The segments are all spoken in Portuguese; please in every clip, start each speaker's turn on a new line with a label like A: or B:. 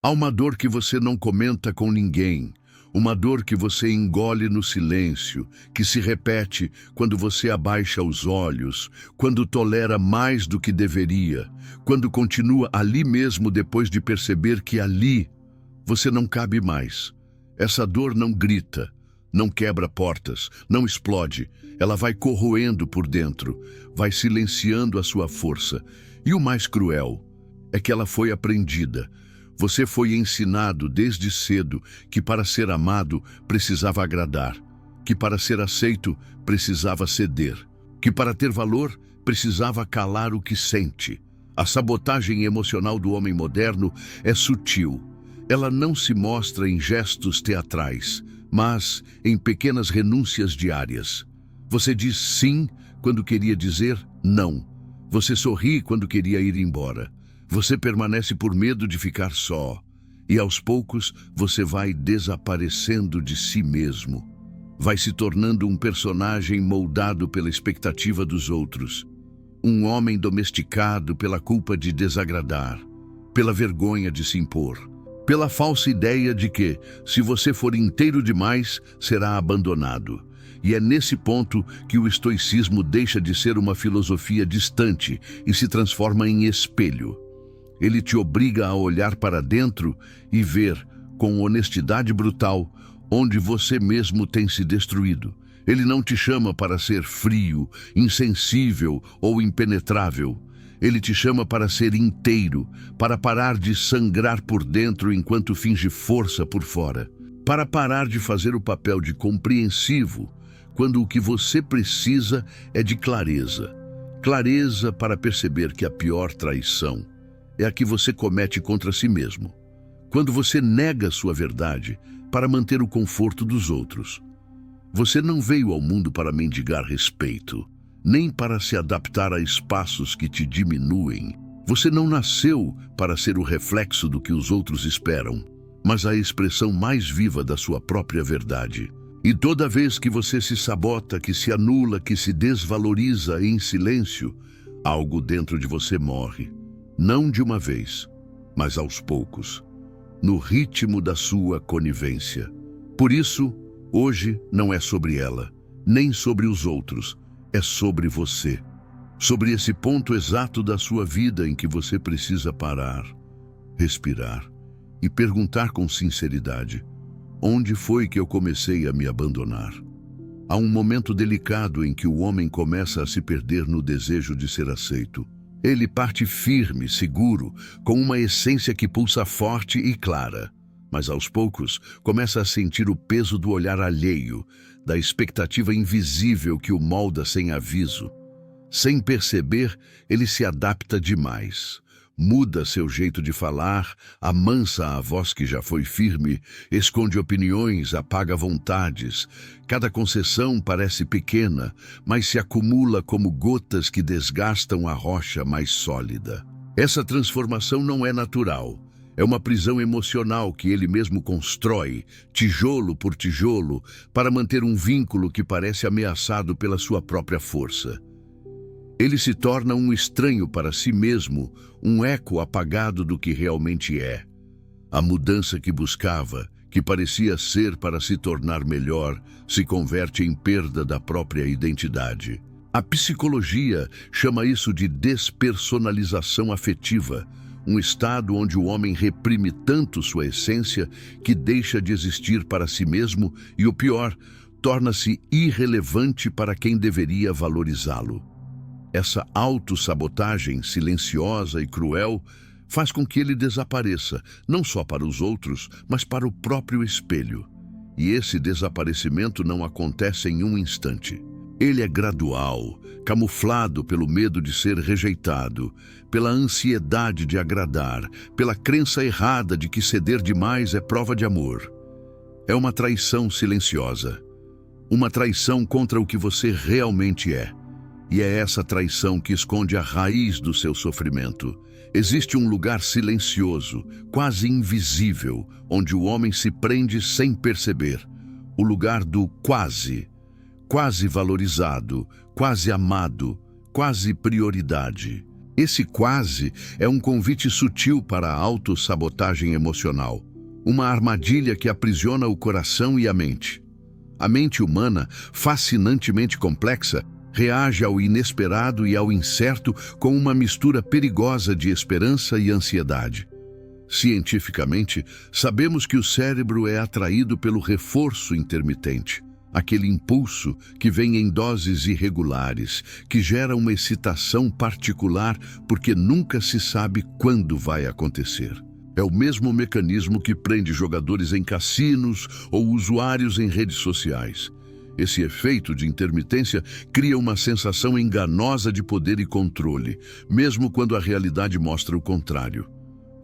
A: Há uma dor que você não comenta com ninguém, uma dor que você engole no silêncio, que se repete quando você abaixa os olhos, quando tolera mais do que deveria, quando continua ali mesmo depois de perceber que ali você não cabe mais. Essa dor não grita, não quebra portas, não explode. Ela vai corroendo por dentro, vai silenciando a sua força. E o mais cruel é que ela foi aprendida. Você foi ensinado desde cedo que para ser amado precisava agradar, que para ser aceito precisava ceder, que para ter valor precisava calar o que sente. A sabotagem emocional do homem moderno é sutil. Ela não se mostra em gestos teatrais, mas em pequenas renúncias diárias. Você diz sim quando queria dizer não. Você sorri quando queria ir embora. Você permanece por medo de ficar só. E aos poucos você vai desaparecendo de si mesmo. Vai se tornando um personagem moldado pela expectativa dos outros. Um homem domesticado pela culpa de desagradar, pela vergonha de se impor, pela falsa ideia de que, se você for inteiro demais, será abandonado. E é nesse ponto que o estoicismo deixa de ser uma filosofia distante e se transforma em espelho. Ele te obriga a olhar para dentro e ver, com honestidade brutal, onde você mesmo tem se destruído. Ele não te chama para ser frio, insensível ou impenetrável. Ele te chama para ser inteiro, para parar de sangrar por dentro enquanto finge força por fora. Para parar de fazer o papel de compreensivo, quando o que você precisa é de clareza. Clareza para perceber que a pior traição é a que você comete contra si mesmo. Quando você nega sua verdade para manter o conforto dos outros. Você não veio ao mundo para mendigar respeito, nem para se adaptar a espaços que te diminuem. Você não nasceu para ser o reflexo do que os outros esperam, mas a expressão mais viva da sua própria verdade. E toda vez que você se sabota, que se anula, que se desvaloriza em silêncio, algo dentro de você morre. Não de uma vez, mas aos poucos, no ritmo da sua conivência. Por isso, hoje não é sobre ela, nem sobre os outros, é sobre você. Sobre esse ponto exato da sua vida em que você precisa parar, respirar e perguntar com sinceridade: onde foi que eu comecei a me abandonar? Há um momento delicado em que o homem começa a se perder no desejo de ser aceito. Ele parte firme, seguro, com uma essência que pulsa forte e clara. Mas aos poucos começa a sentir o peso do olhar alheio, da expectativa invisível que o molda sem aviso. Sem perceber, ele se adapta demais. Muda seu jeito de falar, amansa a voz que já foi firme, esconde opiniões, apaga vontades. Cada concessão parece pequena, mas se acumula como gotas que desgastam a rocha mais sólida. Essa transformação não é natural. É uma prisão emocional que ele mesmo constrói, tijolo por tijolo, para manter um vínculo que parece ameaçado pela sua própria força. Ele se torna um estranho para si mesmo, um eco apagado do que realmente é. A mudança que buscava, que parecia ser para se tornar melhor, se converte em perda da própria identidade. A psicologia chama isso de despersonalização afetiva, um estado onde o homem reprime tanto sua essência que deixa de existir para si mesmo e, o pior, torna-se irrelevante para quem deveria valorizá-lo. Essa autossabotagem silenciosa e cruel faz com que ele desapareça, não só para os outros, mas para o próprio espelho. E esse desaparecimento não acontece em um instante. Ele é gradual, camuflado pelo medo de ser rejeitado, pela ansiedade de agradar, pela crença errada de que ceder demais é prova de amor. É uma traição silenciosa, uma traição contra o que você realmente é. E é essa traição que esconde a raiz do seu sofrimento. Existe um lugar silencioso, quase invisível, onde o homem se prende sem perceber. O lugar do quase valorizado, quase amado, quase prioridade. Esse quase é um convite sutil para a autossabotagem emocional, uma armadilha que aprisiona o coração e a mente. A mente humana, fascinantemente complexa, reage ao inesperado e ao incerto com uma mistura perigosa de esperança e ansiedade. Cientificamente, sabemos que o cérebro é atraído pelo reforço intermitente, aquele impulso que vem em doses irregulares, que gera uma excitação particular porque nunca se sabe quando vai acontecer. É o mesmo mecanismo que prende jogadores em cassinos ou usuários em redes sociais. Esse efeito de intermitência cria uma sensação enganosa de poder e controle, mesmo quando a realidade mostra o contrário.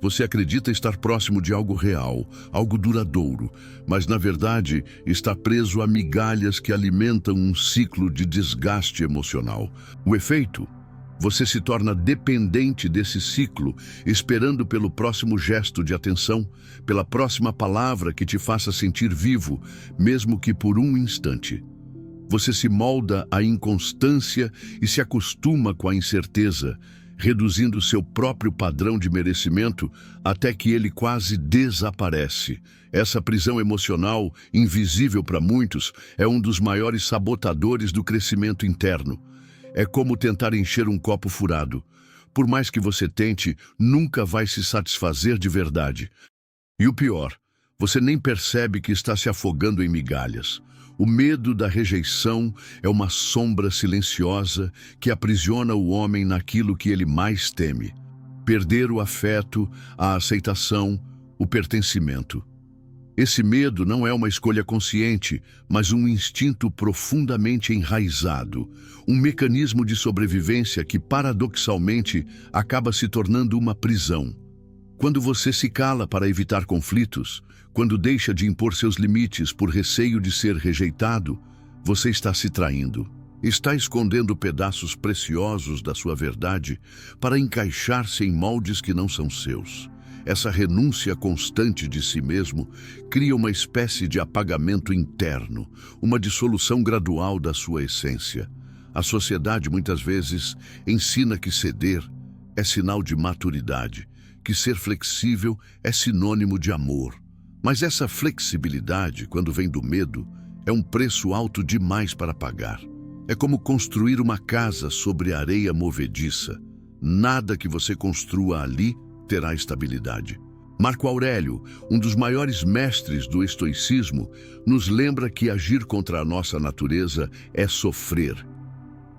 A: Você acredita estar próximo de algo real, algo duradouro, mas na verdade está preso a migalhas que alimentam um ciclo de desgaste emocional. O efeito? Você se torna dependente desse ciclo, esperando pelo próximo gesto de atenção, pela próxima palavra que te faça sentir vivo, mesmo que por um instante. Você se molda à inconstância e se acostuma com a incerteza, reduzindo seu próprio padrão de merecimento até que ele quase desaparece. Essa prisão emocional, invisível para muitos, é um dos maiores sabotadores do crescimento interno. É como tentar encher um copo furado. Por mais que você tente, nunca vai se satisfazer de verdade. E o pior, você nem percebe que está se afogando em migalhas. O medo da rejeição é uma sombra silenciosa que aprisiona o homem naquilo que ele mais teme: perder o afeto, a aceitação, o pertencimento. Esse medo não é uma escolha consciente, mas um instinto profundamente enraizado, um mecanismo de sobrevivência que, paradoxalmente, acaba se tornando uma prisão. Quando você se cala para evitar conflitos, quando deixa de impor seus limites por receio de ser rejeitado, você está se traindo. Está escondendo pedaços preciosos da sua verdade para encaixar-se em moldes que não são seus. Essa renúncia constante de si mesmo cria uma espécie de apagamento interno, uma dissolução gradual da sua essência. A sociedade muitas vezes ensina que ceder é sinal de maturidade, que ser flexível é sinônimo de amor. Mas essa flexibilidade, quando vem do medo, é um preço alto demais para pagar. É como construir uma casa sobre areia movediça. Nada que você construa ali terá estabilidade. Marco Aurélio, um dos maiores mestres do estoicismo, nos lembra que agir contra a nossa natureza é sofrer.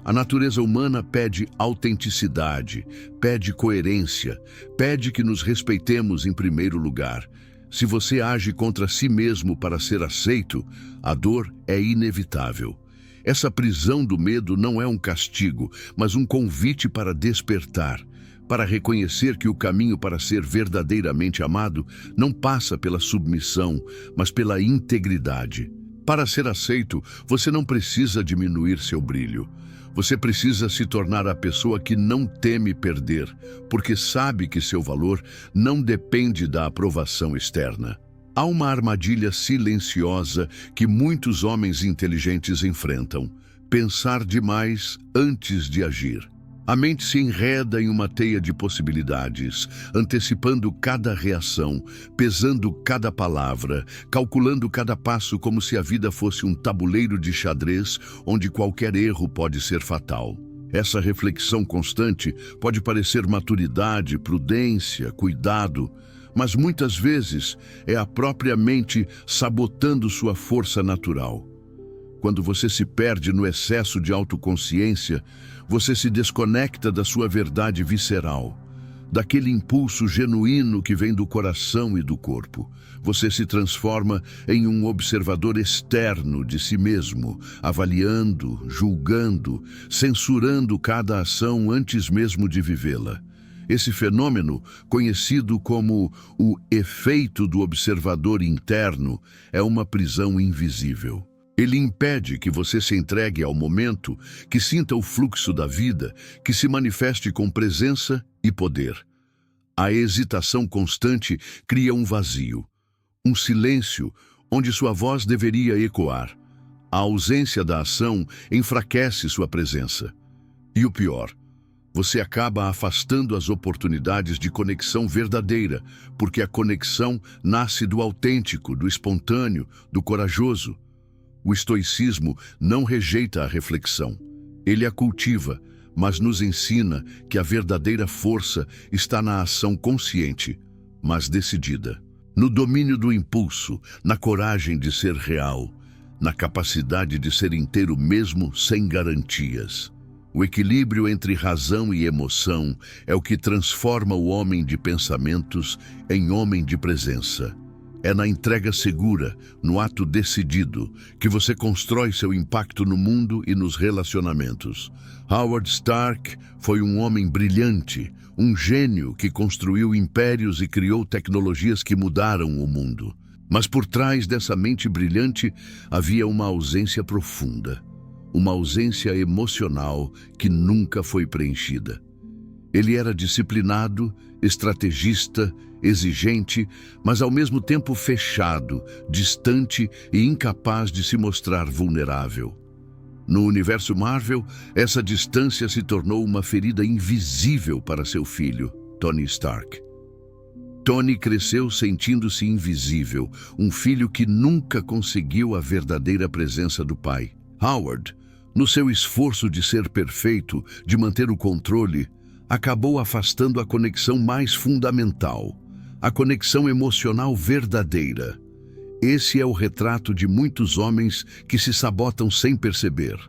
A: A natureza humana pede autenticidade, pede coerência, pede que nos respeitemos em primeiro lugar. Se você age contra si mesmo para ser aceito, a dor é inevitável. Essa prisão do medo não é um castigo, mas um convite para despertar, para reconhecer que o caminho para ser verdadeiramente amado não passa pela submissão, mas pela integridade. Para ser aceito, você não precisa diminuir seu brilho. Você precisa se tornar a pessoa que não teme perder, porque sabe que seu valor não depende da aprovação externa. Há uma armadilha silenciosa que muitos homens inteligentes enfrentam: pensar demais antes de agir. A mente se enreda em uma teia de possibilidades, antecipando cada reação, pesando cada palavra, calculando cada passo como se a vida fosse um tabuleiro de xadrez onde qualquer erro pode ser fatal. Essa reflexão constante pode parecer maturidade, prudência, cuidado, mas muitas vezes é a própria mente sabotando sua força natural. Quando você se perde no excesso de autoconsciência, você se desconecta da sua verdade visceral, daquele impulso genuíno que vem do coração e do corpo. Você se transforma em um observador externo de si mesmo, avaliando, julgando, censurando cada ação antes mesmo de vivê-la. Esse fenômeno, conhecido como o efeito do observador interno, é uma prisão invisível. Ele impede que você se entregue ao momento, que sinta o fluxo da vida, que se manifeste com presença e poder. A hesitação constante cria um vazio, um silêncio onde sua voz deveria ecoar. A ausência da ação enfraquece sua presença. E o pior, Você acaba afastando as oportunidades de conexão verdadeira, porque a conexão nasce do autêntico, do espontâneo, do corajoso. O estoicismo não rejeita a reflexão. Ele a cultiva, mas nos ensina que a verdadeira força está na ação consciente, mas decidida. No domínio do impulso, na coragem de ser real, na capacidade de ser inteiro mesmo sem garantias. O equilíbrio entre razão e emoção é o que transforma o homem de pensamentos em homem de presença. É na entrega segura, no ato decidido, que você constrói seu impacto no mundo e nos relacionamentos. Howard Stark foi um homem brilhante, um gênio que construiu impérios e criou tecnologias que mudaram o mundo. Mas por trás dessa mente brilhante havia uma ausência profunda, uma ausência emocional que nunca foi preenchida. Ele era disciplinado, estrategista, exigente, mas ao mesmo tempo fechado, distante e incapaz de se mostrar vulnerável. No universo Marvel, essa distância se tornou uma ferida invisível para seu filho, Tony Stark. Tony cresceu sentindo-se invisível, um filho que nunca conseguiu a verdadeira presença do pai. Howard, no seu esforço de ser perfeito, de manter o controle, acabou afastando a conexão mais fundamental, a conexão emocional verdadeira. Esse é o retrato de muitos homens que se sabotam sem perceber.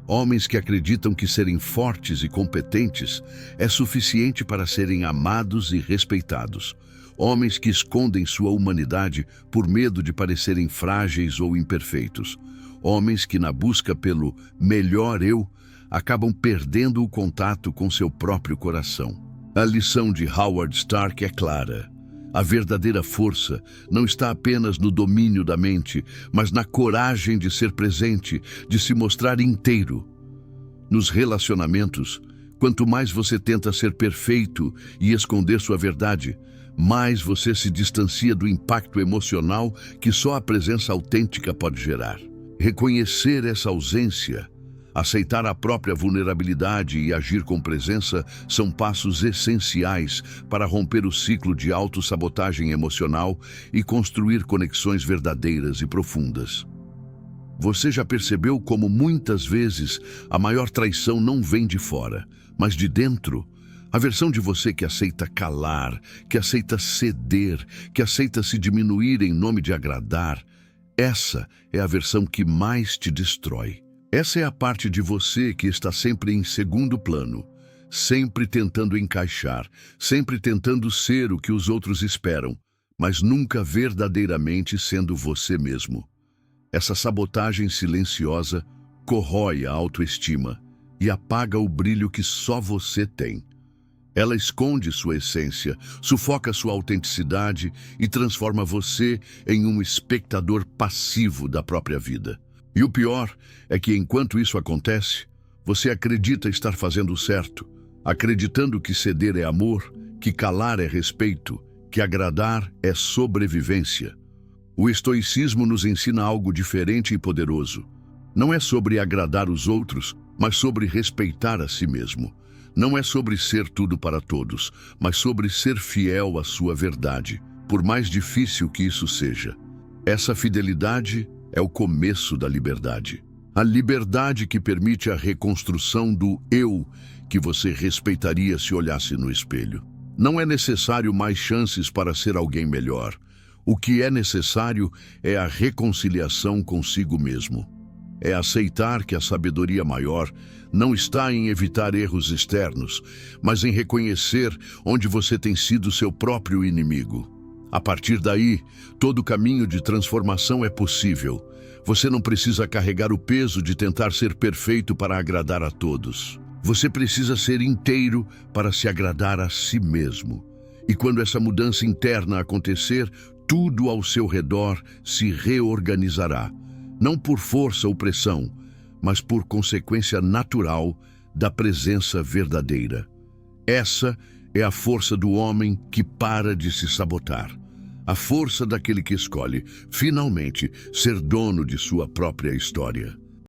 A: Homens que acreditam que serem fortes e competentes é suficiente para serem amados e respeitados. Homens que escondem sua humanidade por medo de parecerem frágeis ou imperfeitos. Homens que, na busca pelo melhor eu, acabam perdendo o contato com seu próprio coração. A lição de Howard Stark é clara. A verdadeira força não está apenas no domínio da mente, mas na coragem de ser presente, de se mostrar inteiro. Nos relacionamentos, quanto mais você tenta ser perfeito e esconder sua verdade, mais você se distancia do impacto emocional que só a presença autêntica pode gerar. Reconhecer essa ausência, aceitar a própria vulnerabilidade e agir com presença são passos essenciais para romper o ciclo de autossabotagem emocional e construir conexões verdadeiras e profundas. Você já percebeu como muitas vezes a maior traição não vem de fora, mas de dentro? A versão de você que aceita calar, que aceita ceder, que aceita se diminuir em nome de agradar, essa é a versão que mais te destrói. Essa é a parte de você que está sempre em segundo plano, sempre tentando encaixar, sempre tentando ser o que os outros esperam, mas nunca verdadeiramente sendo você mesmo. Essa sabotagem silenciosa corrói a autoestima e apaga o brilho que só você tem. Ela esconde sua essência, sufoca sua autenticidade e transforma você em um espectador passivo da própria vida. E o pior é que, enquanto isso acontece, você acredita estar fazendo o certo, acreditando que ceder é amor, que calar é respeito, que agradar é sobrevivência. O estoicismo nos ensina algo diferente e poderoso. Não é sobre agradar os outros, mas sobre respeitar a si mesmo. Não é sobre ser tudo para todos, mas sobre ser fiel à sua verdade, por mais difícil que isso seja. Essa fidelidade é o começo da liberdade. A liberdade que permite a reconstrução do eu que você respeitaria se olhasse no espelho. Não é necessário mais chances para ser alguém melhor. O que é necessário é a reconciliação consigo mesmo. É aceitar que a sabedoria maior não está em evitar erros externos, mas em reconhecer onde você tem sido seu próprio inimigo. A partir daí, todo caminho de transformação é possível. Você não precisa carregar o peso de tentar ser perfeito para agradar a todos. Você precisa ser inteiro para se agradar a si mesmo. E quando essa mudança interna acontecer, tudo ao seu redor se reorganizará. Não por força ou pressão, mas por consequência natural da presença verdadeira. Essa é a força do homem que para de se sabotar. A força daquele que escolhe, finalmente, ser dono de sua própria história.